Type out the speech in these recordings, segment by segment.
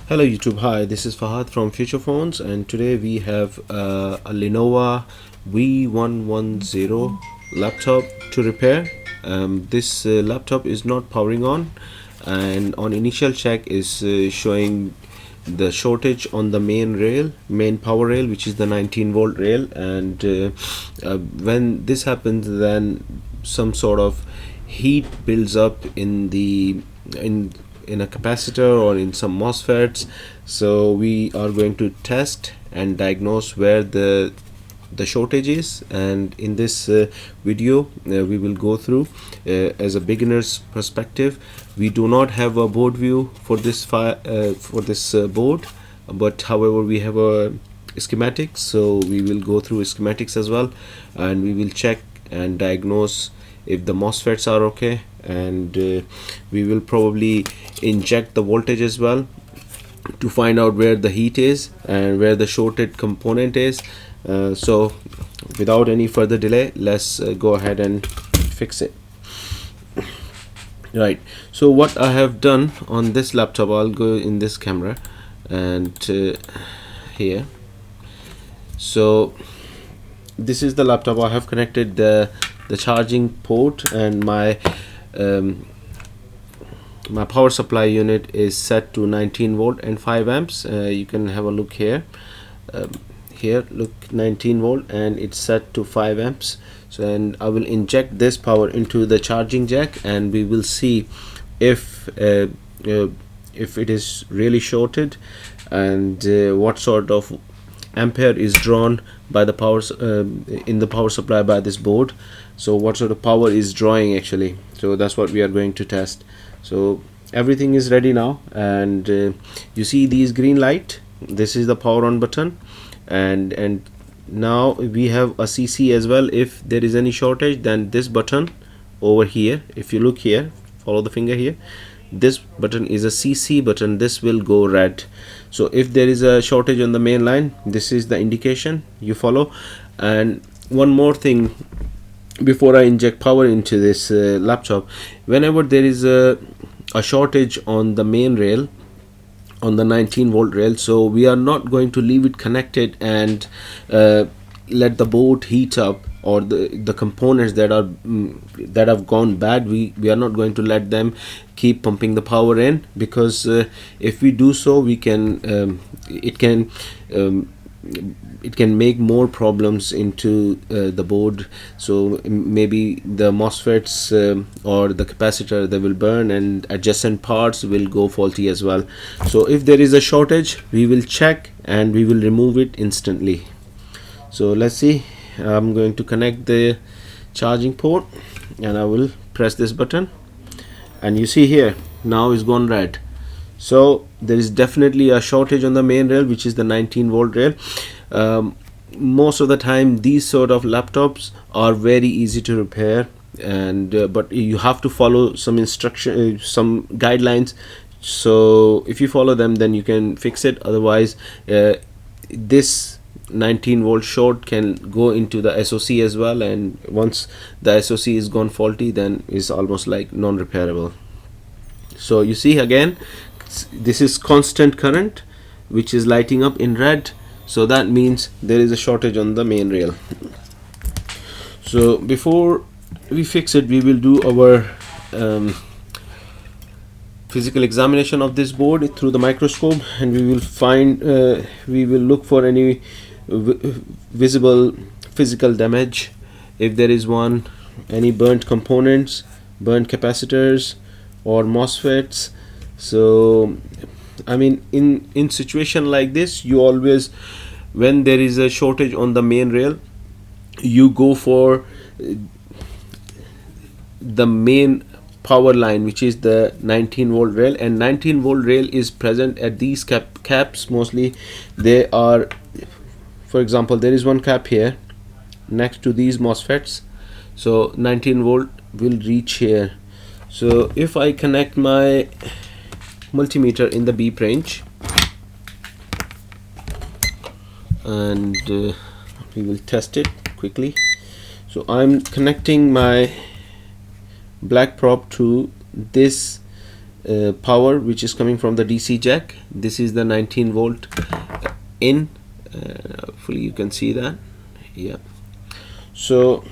Hello YouTube, hi, this is Fahad from Future Phones, and today we have a Lenovo V110 laptop to repair. This laptop is not powering on, and on initial check is showing the shortage on the main power rail, which is the 19-volt rail. And when this happens, then some sort of heat builds up in a capacitor or in some MOSFETs. So we are going to test and diagnose where the shortage is, and in this video we will go through as a beginner's perspective. We do not have a board view for this board, but however we have a schematic, so we will go through schematics as well, and we will check and diagnose if the MOSFETs are okay, and we will probably inject the voltage as well to find out where the heat is and where the shorted component is. So without any further delay, let's go ahead and fix it. Right, so what I have done on this laptop, I'll go in this camera and here. So this is the laptop. I have connected the charging port, and my power supply unit is set to 19 volt and 5 amps. You can have a look here. Here, look, 19 volt, and it's set to 5 amps. So, and I will inject this power into the charging jack, and we will see if it is really shorted, and what sort of ampere is drawn by the power in the power supply by this board. So what sort of power is drawing actually. So that's what we are going to test. So everything is ready now, and you see these green light, this is the power on button, and now we have a CC as well. If there is any shortage, then this button over here, if you look here, follow the finger here, this button is a CC button, this will go red. So if there is a shortage on the main line, this is the indication you follow. And one more thing before I inject power into this laptop, whenever there is a shortage on the main rail, on the 19 volt rail, so we are not going to leave it connected and let the board heat up, or the components that have gone bad, we are not going to let them keep pumping the power in, because if we do so, we can it can make more problems into the board. So maybe the MOSFETs or the capacitor, they will burn, and adjacent parts will go faulty as well. So if there is a shortage, we will check and we will remove it instantly. So let's see. I'm going to connect the charging port, and I will press this button, and you see here now it's gone red. So there is definitely a shortage on the main rail, which is the 19 volt rail. Most of the time these sort of laptops are very easy to repair, and but you have to follow some instruction, some guidelines. So if you follow them, then you can fix it. Otherwise this 19 volt short can go into the SoC as well, and once the SoC is gone faulty, then it's almost like non-repairable. So you see again, this is constant current which is lighting up in red, so that means there is a shortage on the main rail. So before we fix it, we will do our physical examination of this board through the microscope, and we will find we will look for any visible physical damage, if there is one, any burnt components, burnt capacitors or MOSFETs. So I mean, in situation like this, you always, when there is a shortage on the main rail, you go for the main power line, which is the 19 volt rail, and 19 volt rail is present at these caps mostly. They are, for example, there is one cap here next to these MOSFETs, so 19 volt will reach here. So if I connect my multimeter in the beep range, and we will test it quickly. So I'm connecting my black probe to this power which is coming from the DC jack. This is the 19 volt in. Hopefully you can see that. Yeah, so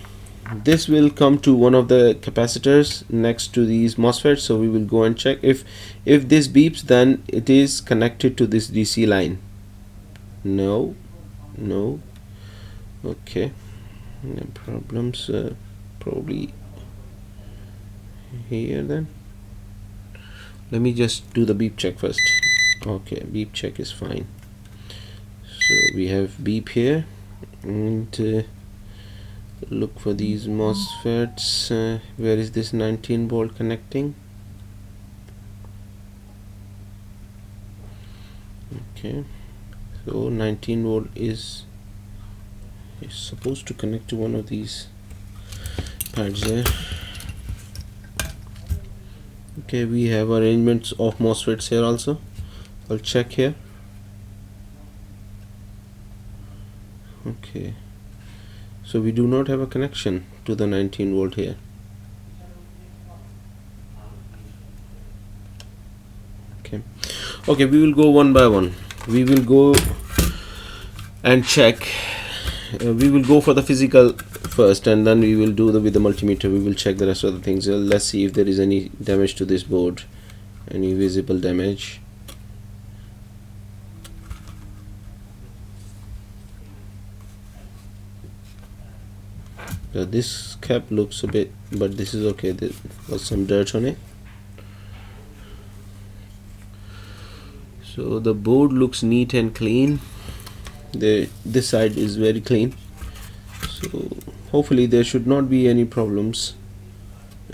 this will come to one of the capacitors next to these MOSFETs. So we will go and check. If this beeps, then it is connected to this DC line. No, okay, no problems. Probably here. Then let me just do the beep check first. Okay, beep check is fine. So we have beep here, and look for these MOSFETs. Where is this 19 volt connecting? Okay, so 19 volt is supposed to connect to one of these pads there. Okay, we have arrangements of MOSFETs here also. I'll check here. Okay, so we do not have a connection to the 19 volt here. Okay, we will go one by one. We will go and check. We will go for the physical first, and then we will do with the multimeter. We will check the rest of the things. Let's see if there is any damage to this board, any visible damage. This cap looks a bit, but this is okay. There was some dirt on it. So the board looks neat and clean. This side is very clean. So hopefully there should not be any problems,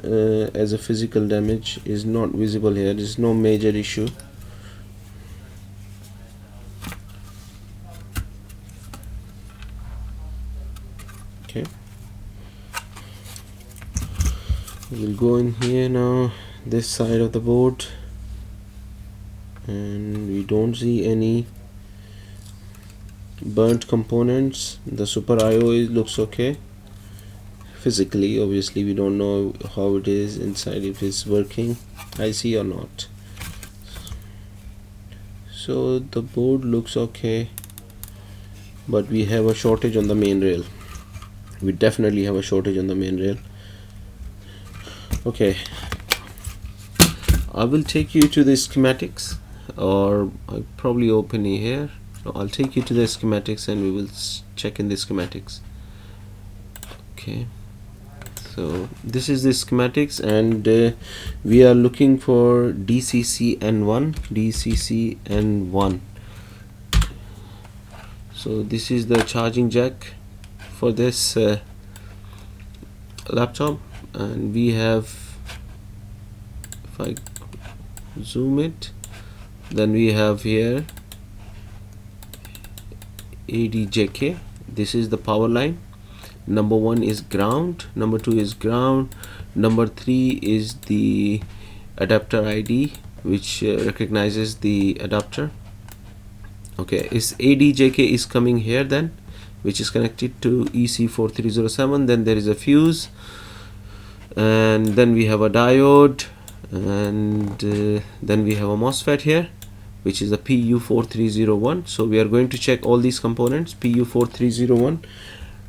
as a physical damage is not visible here. There is no major issue. Okay, we'll go in here now, this side of the board, and we don't see any burnt components. The Super IO looks okay physically. Obviously we don't know how it is inside, if it's working IC or not. So the board looks okay, but we have a shortage on the main rail. We definitely have a shortage on the main rail. Okay, I will take you to the schematics, or I'll probably open it here. No, I'll take you to the schematics and we will check in the schematics. Okay, so this is the schematics, and we are looking for DCC-N1. DCC-N1. So this is the charging jack for this laptop, and we have, if I zoom it, then we have here ADJK. This is the power line. Number 1 is ground, number 2 is ground, number 3 is the adapter ID, which recognizes the adapter. Okay, is ADJK is coming here then, which is connected to EC4307. Then there is a fuse, and then we have a diode, and then we have a MOSFET here, which is a PU4301. So we are going to check all these components, PU4301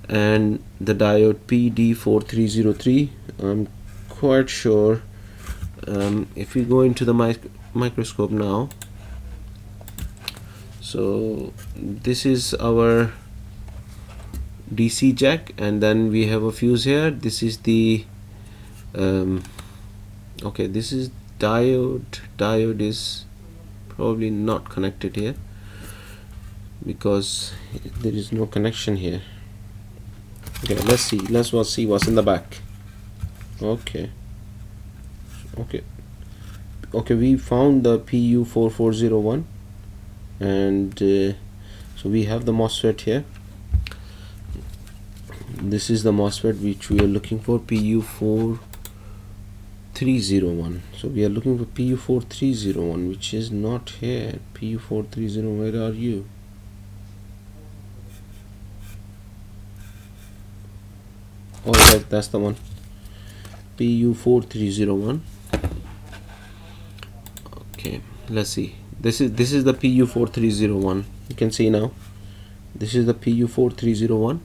and the diode PD4303. I'm quite sure, if we go into the microscope now, so this is our DC jack, and then we have a fuse here. This is the okay, this is diode is probably not connected here because there is no connection here. Okay, let's see what's in the back. Okay, we found the PU4401, and so we have the MOSFET here. This is the MOSFET which we are looking for, PU4301. So we are looking for PU4301, which is not here. PU430, where are you? Alright, that's the one, PU4301. let's see, this is the PU4301. you can see now this is the PU4301,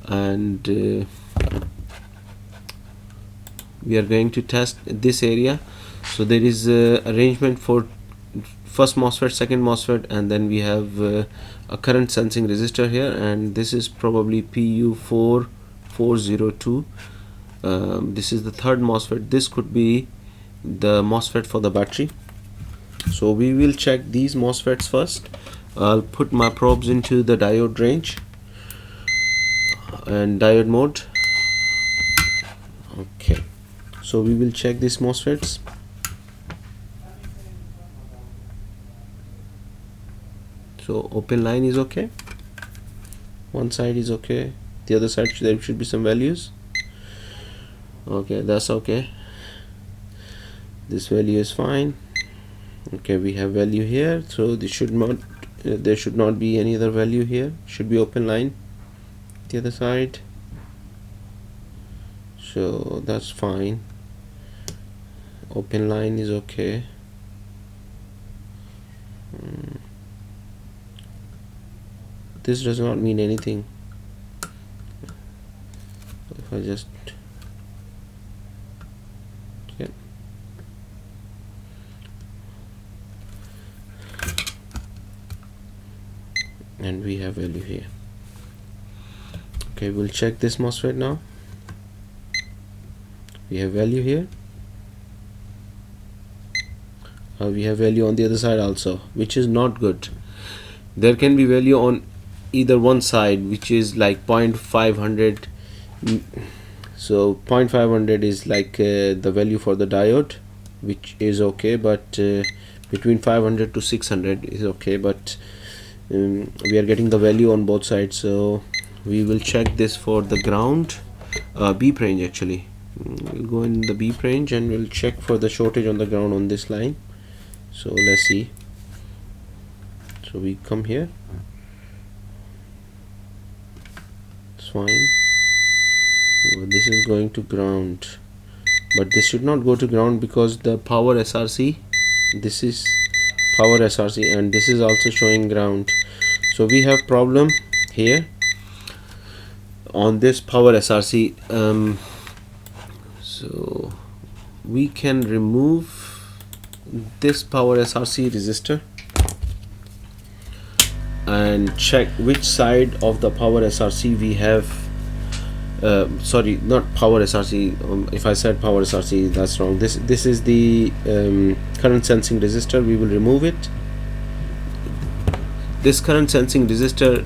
and we are going to test this area. So there is arrangement for first MOSFET, second MOSFET, and then we have a current sensing resistor here, and this is probably PU4402. This is the third MOSFET. This could be the MOSFET for the battery. So we will check these MOSFETs first. I'll put my probes into the diode range and diode mode. Okay, so we will check these MOSFETs. So open line is okay, one side is okay, the other side there should be some values. Okay, that's okay, this value is fine. Okay, we have value here, so this should not there should not be any other value here, should be open line the other side, so that's fine. Open line is okay. This does not mean anything. If I just and we have value here. Okay, we'll check this MOSFET now. We have value here. We have value on the other side also, which is not good. There can be value on either one side, which is like 0.500. So 0.500 is like the value for the diode, which is okay, but between 500 to 600 is okay, but we are getting the value on both sides. So we will check this for the ground, beep range actually. We'll go in the beep range and we'll check for the shortage on the ground on this line. So let's see. So we come here, it's fine. Well, this is going to ground, but this should not go to ground because the power SRC, this is power SRC, and this is also showing ground. So we have problem here on this power SRC. So we can remove this power SRC resistor and check which side of the power SRC we have. Sorry, not power SRC. If I said power SRC, that's wrong. This is the current sensing resistor. We will remove it. This current sensing resistor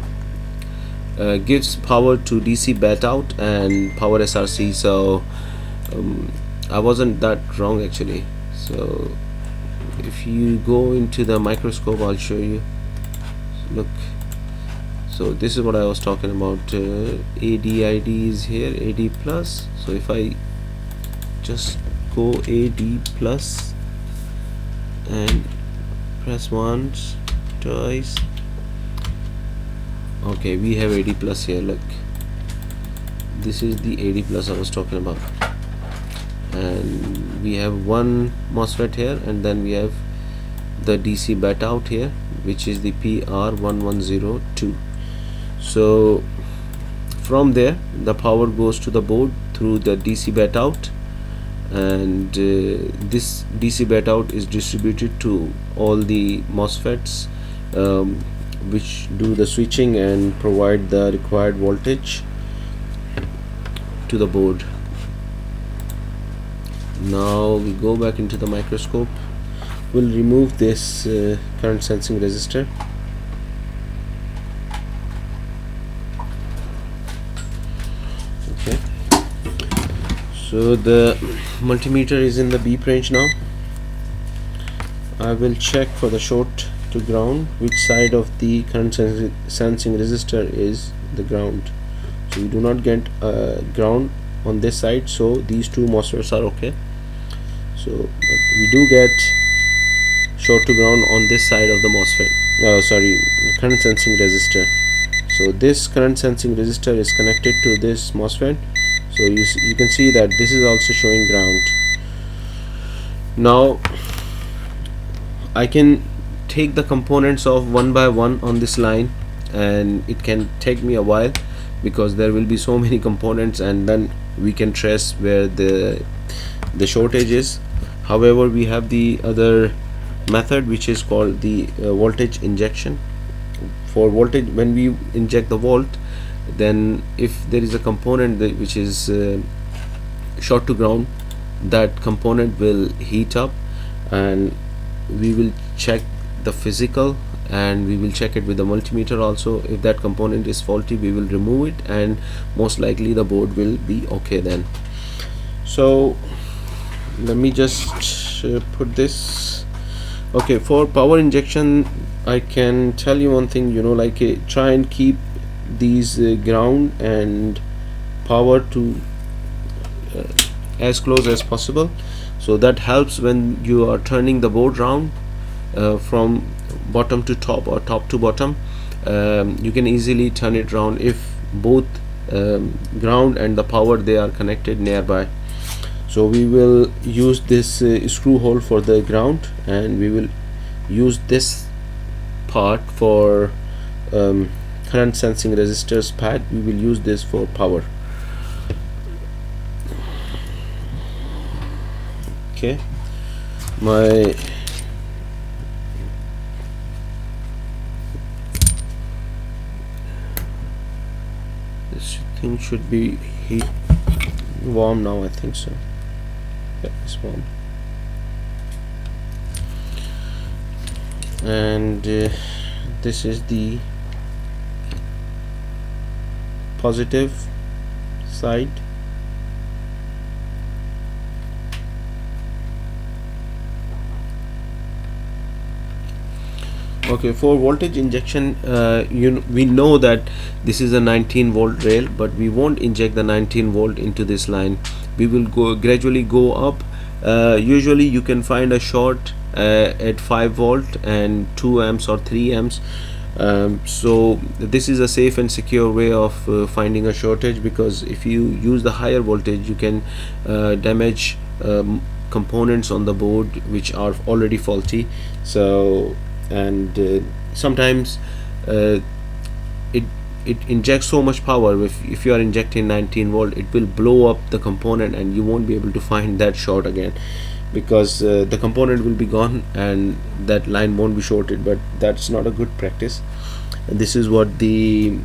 gives power to DC bat out and power SRC. So I wasn't that wrong actually. So if you go into the microscope, I'll show you. Look, so this is what I was talking about. ADID is here, AD plus. So if I just go AD plus and press once, twice, okay, we have AD plus here. Look, this is the AD plus I was talking about, and we have one MOSFET here, and then we have the DC bat out here, which is the PR1102. So from there the power goes to the board through the DC bat out, and this DC bat out is distributed to all the MOSFETs, which do the switching and provide the required voltage to the board. Now we go back into the microscope. We'll remove this current sensing resistor. Okay, so the multimeter is in the beep range now. I will check for the short to ground, which side of the current sensing resistor is the ground. So we do not get ground on this side, so these two MOSFETs are okay. So but we do get short to ground on this side of the MOSFET, sorry, current sensing resistor. So this current sensing resistor is connected to this MOSFET, so you can see that this is also showing ground. Now I can take the components off one by one on this line, and it can take me a while because there will be so many components, and then we can trace where the shortage is. However, we have the other method which is called the voltage injection. For voltage, when we inject the volt, then if there is a component which is short to ground, that component will heat up, and we will check the physical, and we will check it with the multimeter also. If that component is faulty, we will remove it, and most likely the board will be okay then. So let me just put this. Okay, for power injection, I can tell you one thing, like try and keep these ground and power to as close as possible, so that helps when you are turning the board round from bottom to top or top to bottom. You can easily turn it round if both ground and the power, they are connected nearby. So we will use this screw hole for the ground, and we will use this part for current sensing resistors pad. We will use this for power. Okay, my this thing should be warm now, I think so. Yeah, it's warm. And this is the positive side. Okay, for voltage injection, we know that this is a 19 volt rail, but we won't inject the 19 volt into this line. We will gradually go up. Usually you can find a short at 5 volt and 2 amps or 3 amps. So this is a safe and secure way of finding a shortage, because if you use the higher voltage, you can damage components on the board which are already faulty. So, and sometimes it injects so much power. If you are injecting 19 volt, it will blow up the component, and you won't be able to find that short again, because the component will be gone and that line won't be shorted. But that's not a good practice, and this is what the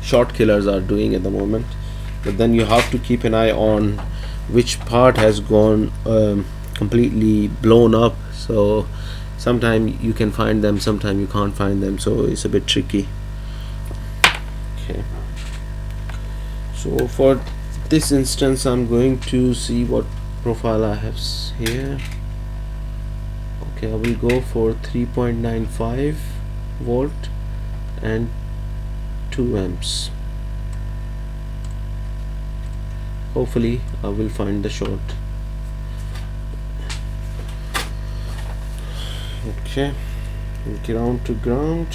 short killers are doing at the moment. But then you have to keep an eye on which part has gone completely blown up. So sometimes you can find them, sometimes you can't find them, so it's a bit tricky. Okay, so for this instance, I'm going to see what profile I have here. Okay, I will go for 3.95 volt and 2 amps. Hopefully I will find the short. Okay, ground to ground.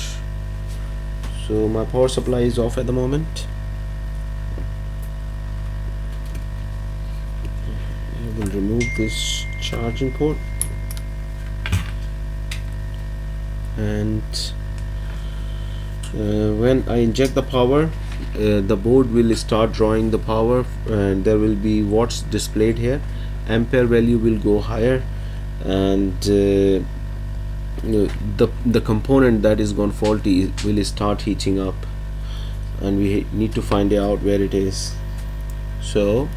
So my power supply is off at the moment. I will remove this charging port, and when I inject the power, the board will start drawing the power, and there will be watts displayed here. Ampere value will go higher, and the component that is gone faulty will start heating up, and we need to find out where it is. So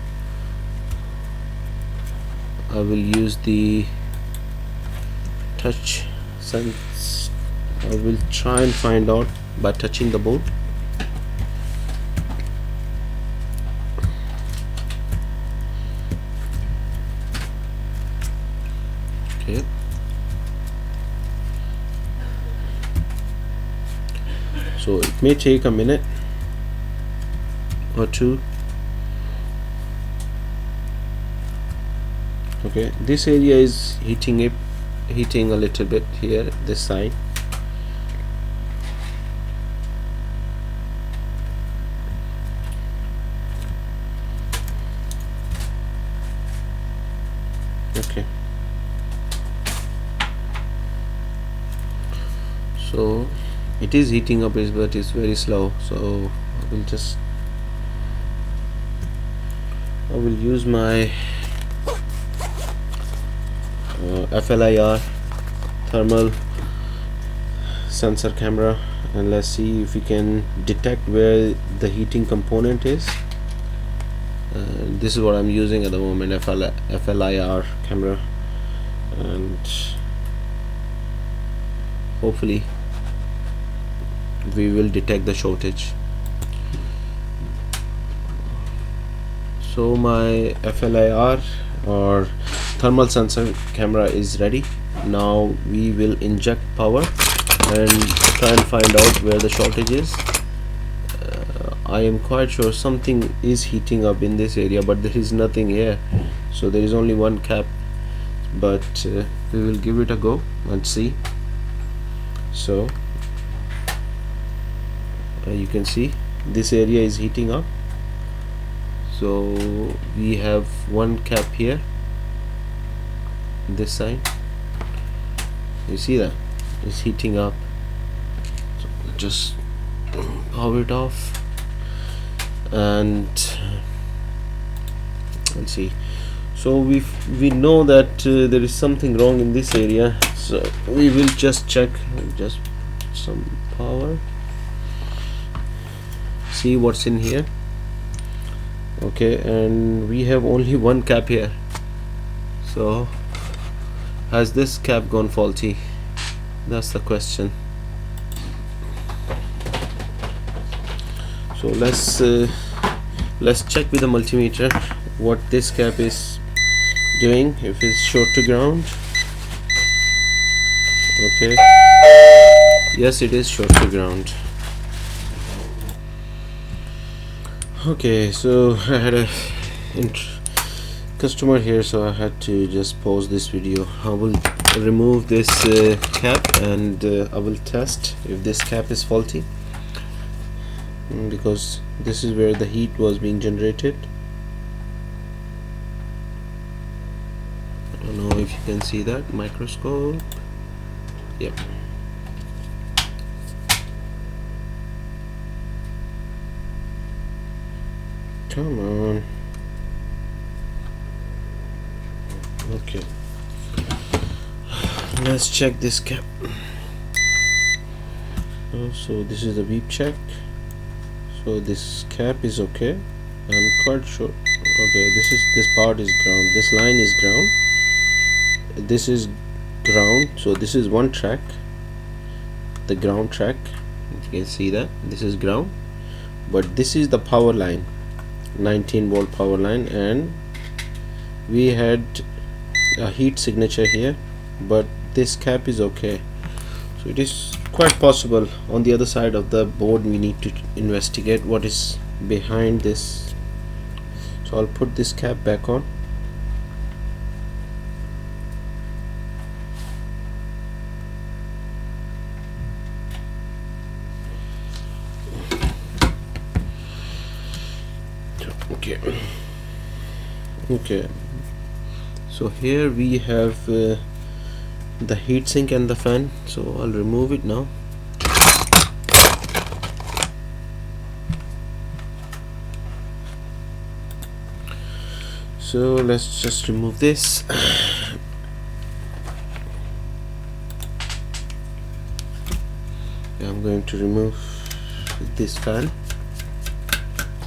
I will use the touch sense. I will try and find out by touching the board. Okay, so it may take a minute or two. Okay, this area is heating a little bit here, this side. Okay, So it is heating up, but it's very slow. So I will use my FLIR thermal sensor camera, and let's see if we can detect where the heating component is. This is what I'm using at the moment, FLIR camera, and hopefully we will detect the shortage. So my FLIR or thermal sensor camera is ready. Now we will inject power and try and find out where the shortage is. I am quite sure something is heating up in this area, but there is nothing here. So there is only one cap, but we will give it a go and see. So you can see this area is heating up. So we have one cap here, this side. You see that it's heating up. So just power it off and let's see. So we know that there is something wrong in this area, so we will just check, just some power, see what's in here. Okay, and we have only one cap here. So has this cap gone faulty? That's the question. So let's check with the multimeter what this cap is doing, if it's short to ground. Okay, yes, it is short to ground. Okay, so I had a customer here, so I had to just pause this video. I will remove this cap and I will test if this cap is faulty, because this is where the heat was being generated. I don't know if you can see that. Microscope. Yep. Come on. Okay, let's check this cap. So this is the beep check. So this cap is okay, I'm quite sure. Okay, this part is ground, this line is ground, this is ground. So this is one track, the ground track, you can see that this is ground, but this is the power line, 19-volt power line, and we had a heat signature here, but this cap is okay. So it is quite possible on the other side of the board. We need to investigate what is behind this. So I'll put this cap back on. Okay, so here we have the heatsink and the fan. So I'll remove it now. So let's just remove this. I'm going to remove this fan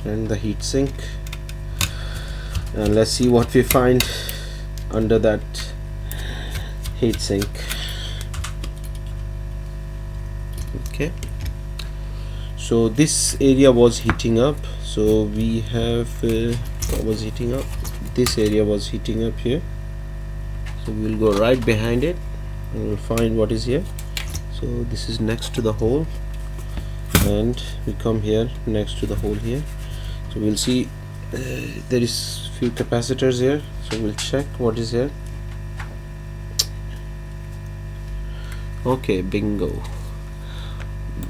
and the heatsink, and let's see what we find under that heatsink. Okay, so this area was heating up. So we have what was heating up? This area was heating up here. So we will go right behind it and we'll find what is here. So this is next to the hole, and we come here next to the hole here. So we'll see there is few capacitors here, so we'll check what is here. Okay, bingo,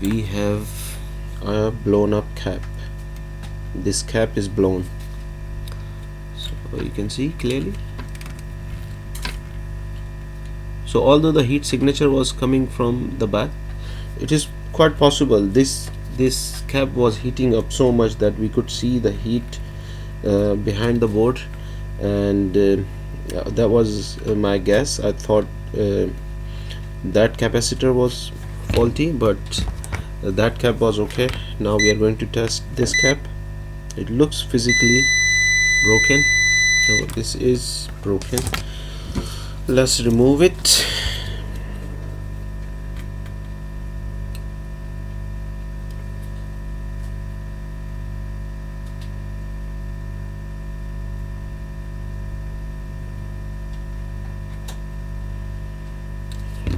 we have a blown up cap. This cap is blown, so you can see clearly. So although the heat signature was coming from the back, it is quite possible this cap was heating up so much that we could see the heat behind the board, and that was my guess. I thought that capacitor was faulty, but that cap was okay. Now we are going to test this cap. It looks physically broken, so this is broken. Let's remove it. I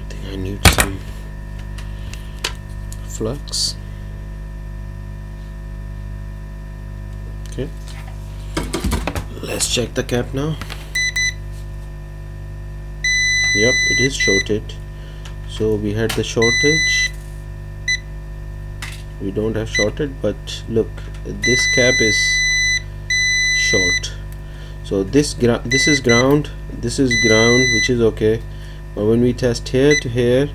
think I need some flux. Okay, let's check the cap now. Yep, it is shorted. So we had the shortage. We don't have shorted, but look, this cap is short. So this is ground, this is ground, which is okay. But when we test here to here,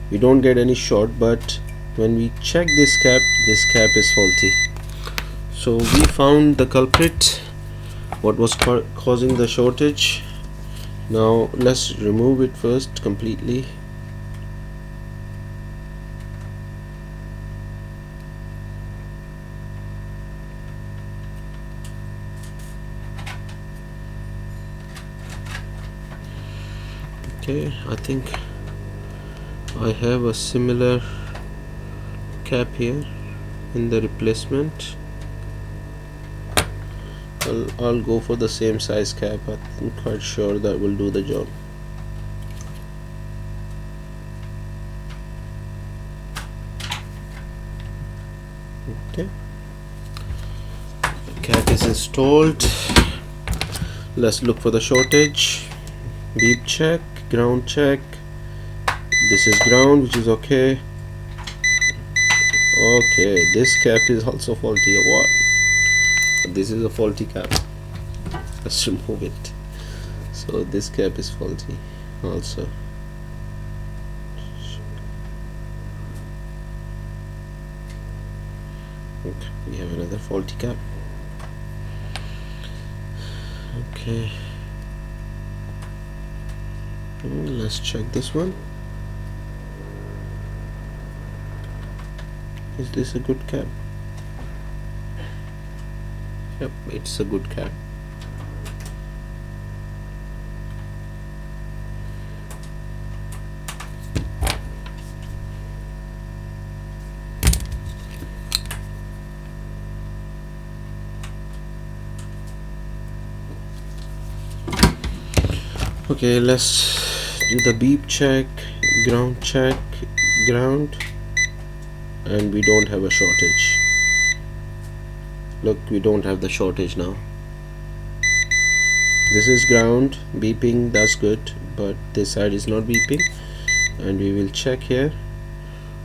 we don't get any short. But when we check this cap is faulty. So we found the culprit, what was causing the shortage. Now let's remove it first completely. Okay, I think I have a similar cap here in the replacement. I'll go for the same size cap. I'm quite sure that will do the job. Okay, the cap is installed. Let's look for the shortage. Beep check, ground check. This is ground, which is okay. Okay, this cap is also faulty. What? This is a faulty cap. Let's remove it. So this cap is faulty also. Okay, we have another faulty cap. Okay, let's check this one. Is this a good cap? Yep, it's a good cap. Okay, let's do the beep check, ground check, ground, and we don't have a shortage. Look, we don't have the shortage now. This is ground, beeping, that's good, but this side is not beeping. And we will check here.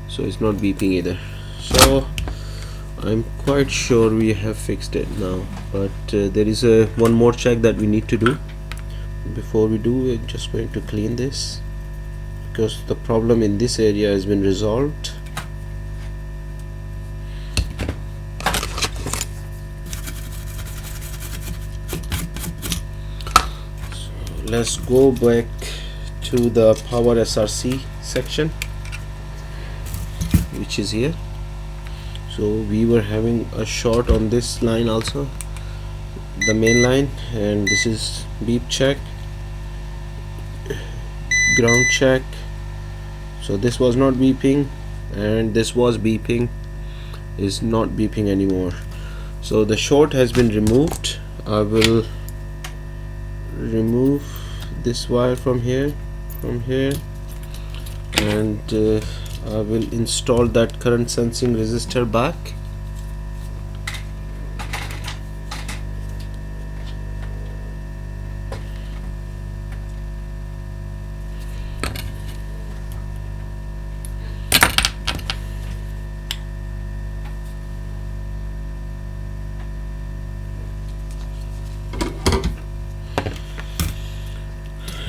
So it's not beeping either. So I'm quite sure we have fixed it now, but there is one more check that we need to do. Before we do, we're just going to clean this, because the problem in this area has been resolved. Let's go back to the power SRC section, which is here. So we were having a short on this line also, the main line, and this is beep check, ground check. So this was not beeping and this was beeping, is not beeping anymore. So the short has been removed. I will remove this wire from here, and I will install that current sensing resistor back.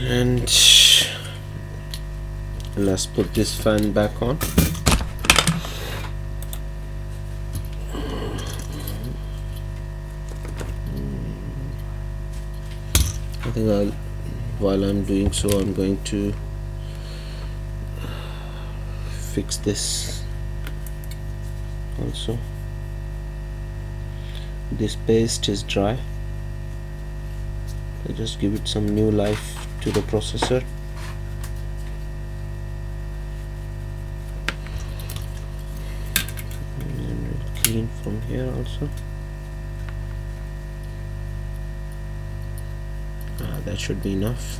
And Let's put this fan back on. I think while I'm doing so, I'm going to fix this also. This paste is dry. I just give it some new life to the processor. And clean from here also. That should be enough.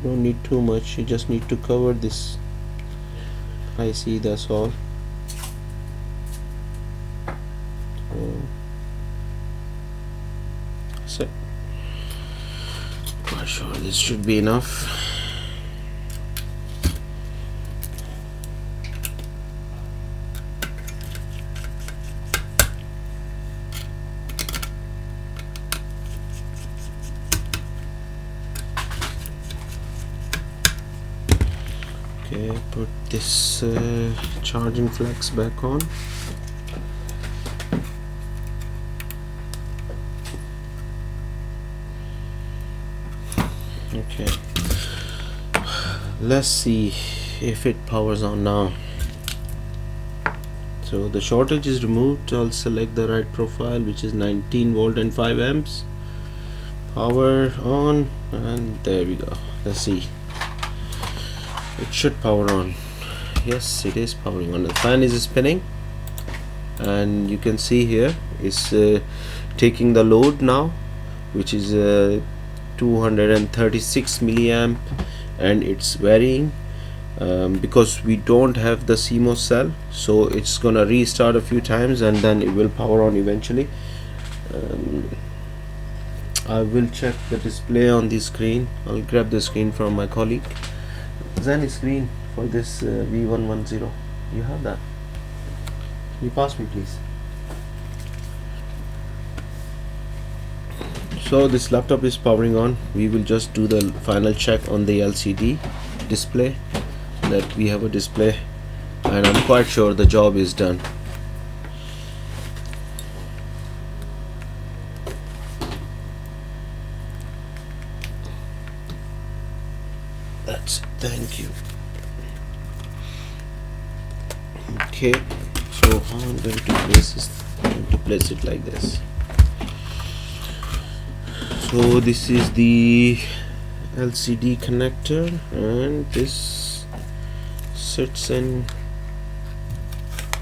Don't need too much, you just need to cover this IC, that's all. So quite sure this should be enough. Okay, put this charging flex back on. Okay, let's see if it powers on now. So the shortage is removed. I'll select the right profile, which is 19 volt and 5 amps. Power on, and there we go. Let's see. It should power on. Yes, it is powering on. The fan is spinning, and you can see here it's taking the load now, which is 236 milliamp, and it's varying because we don't have the CMOS cell, so it's gonna restart a few times and then it will power on eventually. I will check the display on the screen. I'll grab the screen from my colleague. Is there any screen for this V110? You have that? Can you pass me, please? So this laptop is powering on. We will just do the final check on the LCD display, that we have a display, and I'm quite sure the job is done. Thank you. Okay, so how I'm going to place this? I'm going to place it like this. So this is the LCD connector, and this sits in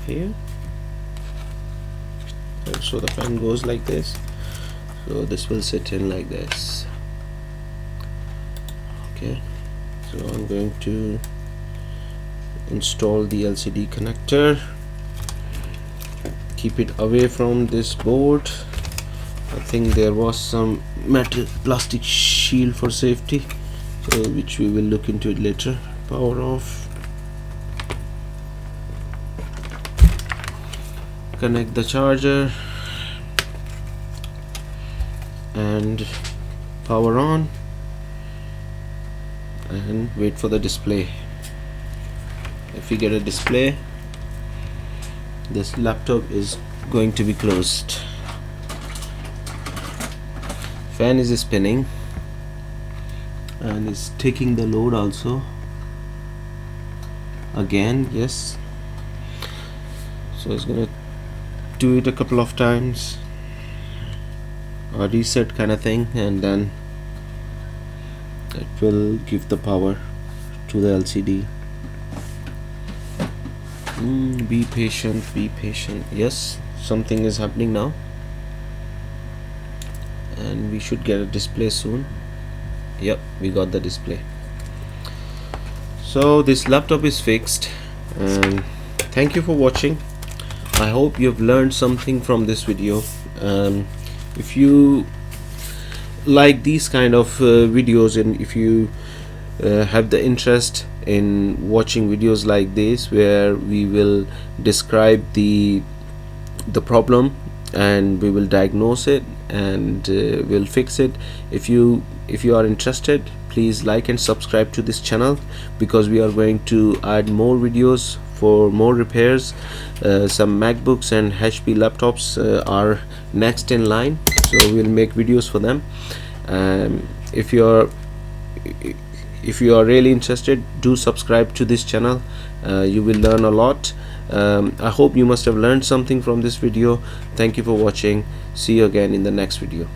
here, and so the fan goes like this, so this will sit in like this. Okay, so I'm going to install the LCD connector, keep it away from this board. I think there was some metal plastic shield for safety, so which we will look into it later. Power off, connect the charger, and power on, and wait for the display. If we get a display, this laptop is going to be closed. Fan is spinning and is taking the load also. Again, yes. So it's gonna do it a couple of times, a reset kind of thing, and then it will give the power to the LCD. Be patient, be patient. Yes, something is happening now, and we should get a display soon. Yep, we got the display. So this laptop is fixed, and thank you for watching. I hope you've learned something from this video. If you like these kind of videos, and if you have the interest in watching videos like this where we will describe the problem and we will diagnose it and we'll fix it, if you are interested, please like and subscribe to this channel, because we are going to add more videos for more repairs. Some MacBooks and HP laptops are next in line, so we'll make videos for them. If you are really interested, do subscribe to this channel. You will learn a lot. I hope you must have learned something from this video. Thank you for watching. See you again in the next video.